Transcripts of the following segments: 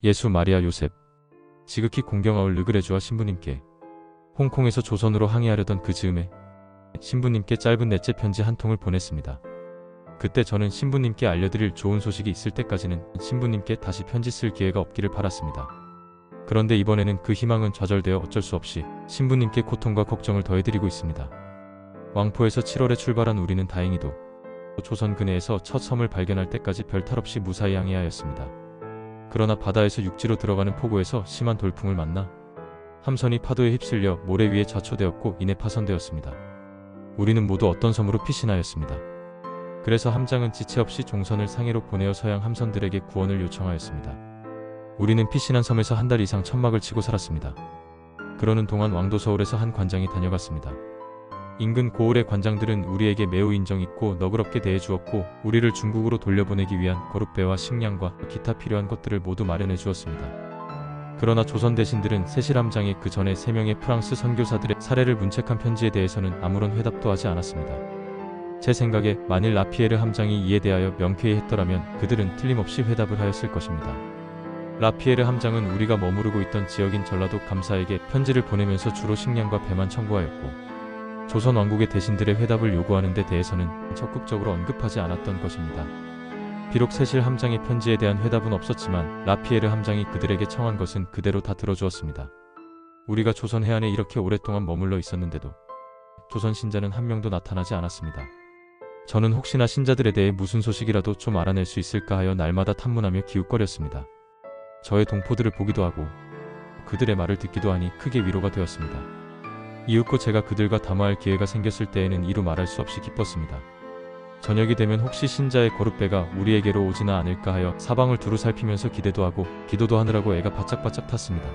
예수, 마리아, 요셉, 지극히 공경하올 르그레주와 신부님께 홍콩에서 조선으로 항해하려던 그 즈음에 신부님께 짧은 넷째 편지 한 통을 보냈습니다. 그때 저는 신부님께 알려드릴 좋은 소식이 있을 때까지는 신부님께 다시 편지 쓸 기회가 없기를 바랐습니다. 그런데 이번에는 그 희망은 좌절되어 어쩔 수 없이 신부님께 고통과 걱정을 더해드리고 있습니다. 왕포에서 7월에 출발한 우리는 다행히도 조선 근해에서 첫 섬을 발견할 때까지 별탈 없이 무사히 항해하였습니다. 그러나 바다에서 육지로 들어가는 포구에서 심한 돌풍을 만나 함선이 파도에 휩쓸려 모래 위에 좌초되었고 이내 파손되었습니다. 우리는 모두 어떤 섬으로 피신하였습니다. 그래서 함장은 지체 없이 종선을 상해로 보내어 서양 함선들에게 구원을 요청하였습니다. 우리는 피신한 섬에서 한 달 이상 천막을 치고 살았습니다. 그러는 동안 왕도 서울에서 한 관장이 다녀갔습니다. 인근 고을의 관장들은 우리에게 매우 인정있고 너그럽게 대해주었고 우리를 중국으로 돌려보내기 위한 거룻배와 식량과 기타 필요한 것들을 모두 마련해 주었습니다. 그러나 조선 대신들은 세실함장의 그 전에 3명의 프랑스 선교사들의 사례를 문책한 편지에 대해서는 아무런 회답도 하지 않았습니다. 제 생각에 만일 라피에르 함장이 이에 대하여 명쾌히 했더라면 그들은 틀림없이 회답을 하였을 것입니다. 라피에르 함장은 우리가 머무르고 있던 지역인 전라도 감사에게 편지를 보내면서 주로 식량과 배만 청구하였고 조선 왕국의 대신들의 회답을 요구하는 데 대해서는 적극적으로 언급하지 않았던 것입니다. 비록 세실 함장의 편지에 대한 회답은 없었지만 라피에르 함장이 그들에게 청한 것은 그대로 다 들어주었습니다. 우리가 조선 해안에 이렇게 오랫동안 머물러 있었는데도 조선 신자는 한 명도 나타나지 않았습니다. 저는 혹시나 신자들에 대해 무슨 소식이라도 좀 알아낼 수 있을까 하여 날마다 탐문하며 기웃거렸습니다. 저의 동포들을 보기도 하고 그들의 말을 듣기도 하니 크게 위로가 되었습니다. 이윽고 제가 그들과 담화할 기회가 생겼을 때에는 이루 말할 수 없이 기뻤습니다. 저녁이 되면 혹시 신자의 거룻배가 우리에게로 오지나 않을까 하여 사방을 두루 살피면서 기대도 하고 기도도 하느라고 애가 바짝바짝 탔습니다.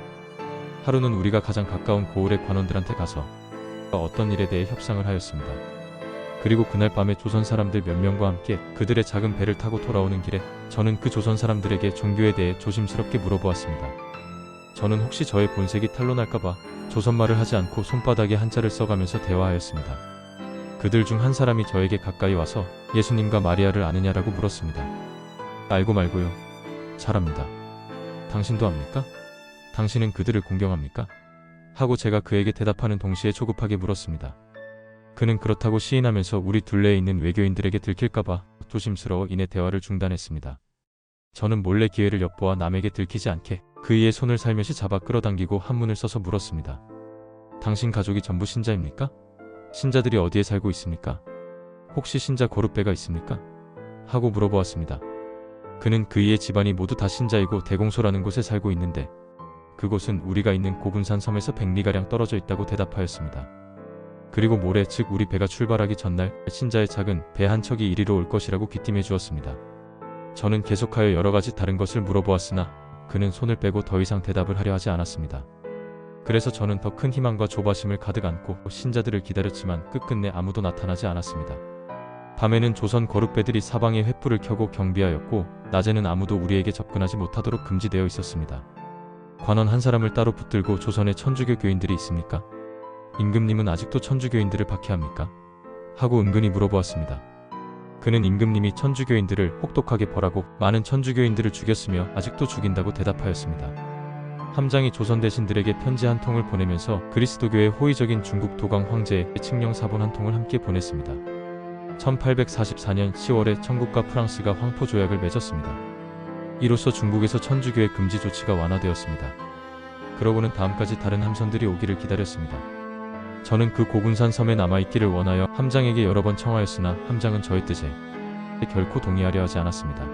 하루는 우리가 가장 가까운 고을의 관원들한테 가서 어떤 일에 대해 협상을 하였습니다. 그리고 그날 밤에 조선 사람들 몇 명과 함께 그들의 작은 배를 타고 돌아오는 길에 저는 그 조선 사람들에게 종교에 대해 조심스럽게 물어보았습니다. 저는 혹시 저의 본색이 탄로날까봐 조선말을 하지 않고 손바닥에 한자를 써가면서 대화하였습니다. 그들 중 한 사람이 저에게 가까이 와서 예수님과 마리아를 아느냐라고 물었습니다. 알고 말고요. 잘 압니다. 당신도 압니까? 당신은 그들을 공경합니까? 하고 제가 그에게 대답하는 동시에 조급하게 물었습니다. 그는 그렇다고 시인하면서 우리 둘레에 있는 외교인들에게 들킬까봐 조심스러워 이내 대화를 중단했습니다. 저는 몰래 기회를 엿보아 남에게 들키지 않게 그이의 손을 살며시 잡아 끌어당기고 한문을 써서 물었습니다. 당신 가족이 전부 신자입니까? 신자들이 어디에 살고 있습니까? 혹시 신자 거룻배가 있습니까? 하고 물어보았습니다. 그는 그이의 집안이 모두 다 신자이고 대공소라는 곳에 살고 있는데 그곳은 우리가 있는 고군산 섬에서 100리가량 떨어져 있다고 대답하였습니다. 그리고 모레 즉 우리 배가 출발하기 전날 신자의 작은 배 한 척이 이리로 올 것이라고 귀띔해 주었습니다. 저는 계속하여 여러가지 다른 것을 물어보았으나 그는 손을 빼고 더 이상 대답을 하려 하지 않았습니다. 그래서 저는 더 큰 희망과 조바심을 가득 안고 신자들을 기다렸지만 끝끝내 아무도 나타나지 않았습니다. 밤에는 조선 거룻배들이 사방에 횃불을 켜고 경비하였고 낮에는 아무도 우리에게 접근하지 못하도록 금지되어 있었습니다. 관원 한 사람을 따로 붙들고 조선에 천주교 교인들이 있습니까? 임금님은 아직도 천주교인들을 박해합니까? 하고 은근히 물어보았습니다. 그는 임금님이 천주교인들을 혹독하게 벌하고 많은 천주교인들을 죽였으며 아직도 죽인다고 대답하였습니다. 함장이 조선 대신들에게 편지 한 통을 보내면서 그리스도교의 호의적인 중국 도강 황제의 칙령 사본 한 통을 함께 보냈습니다. 1844년 10월에 천국과 프랑스가 황포 조약을 맺었습니다. 이로써 중국에서 천주교의 금지 조치가 완화되었습니다. 그러고는 다음까지 다른 함선들이 오기를 기다렸습니다. 저는 그 고군산 섬에 남아있기를 원하여 함장에게 여러 번 청하였으나 함장은 저의 뜻에 결코 동의하려 하지 않았습니다.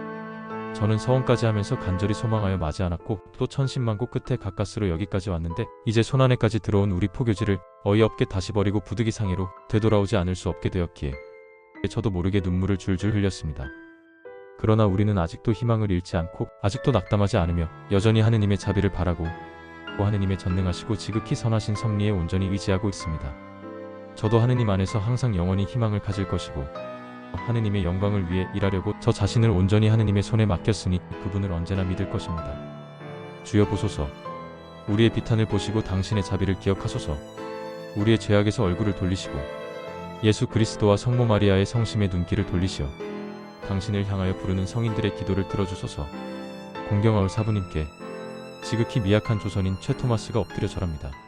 저는 서원까지 하면서 간절히 소망하여 마지 않았고 또 천신만고 끝에 가까스로 여기까지 왔는데 이제 손안에까지 들어온 우리 포교지를 어이없게 다시 버리고 부득이 상해로 되돌아오지 않을 수 없게 되었기에 저도 모르게 눈물을 줄줄 흘렸습니다. 그러나 우리는 아직도 희망을 잃지 않고 아직도 낙담하지 않으며 여전히 하느님의 자비를 바라고 하느님의 전능하시고 지극히 선하신 섭리에 온전히 의지하고 있습니다. 저도 하느님 안에서 항상 영원히 희망을 가질 것이고 하느님의 영광을 위해 일하려고 저 자신을 온전히 하느님의 손에 맡겼으니 그분을 언제나 믿을 것입니다. 주여 보소서. 우리의 비탄을 보시고 당신의 자비를 기억하소서. 우리의 죄악에서 얼굴을 돌리시고 예수 그리스도와 성모 마리아의 성심의 눈길을 돌리시어 당신을 향하여 부르는 성인들의 기도를 들어주소서. 공경하올 사부님께 지극히 미약한 조선인 최 토마스가 엎드려 절합니다.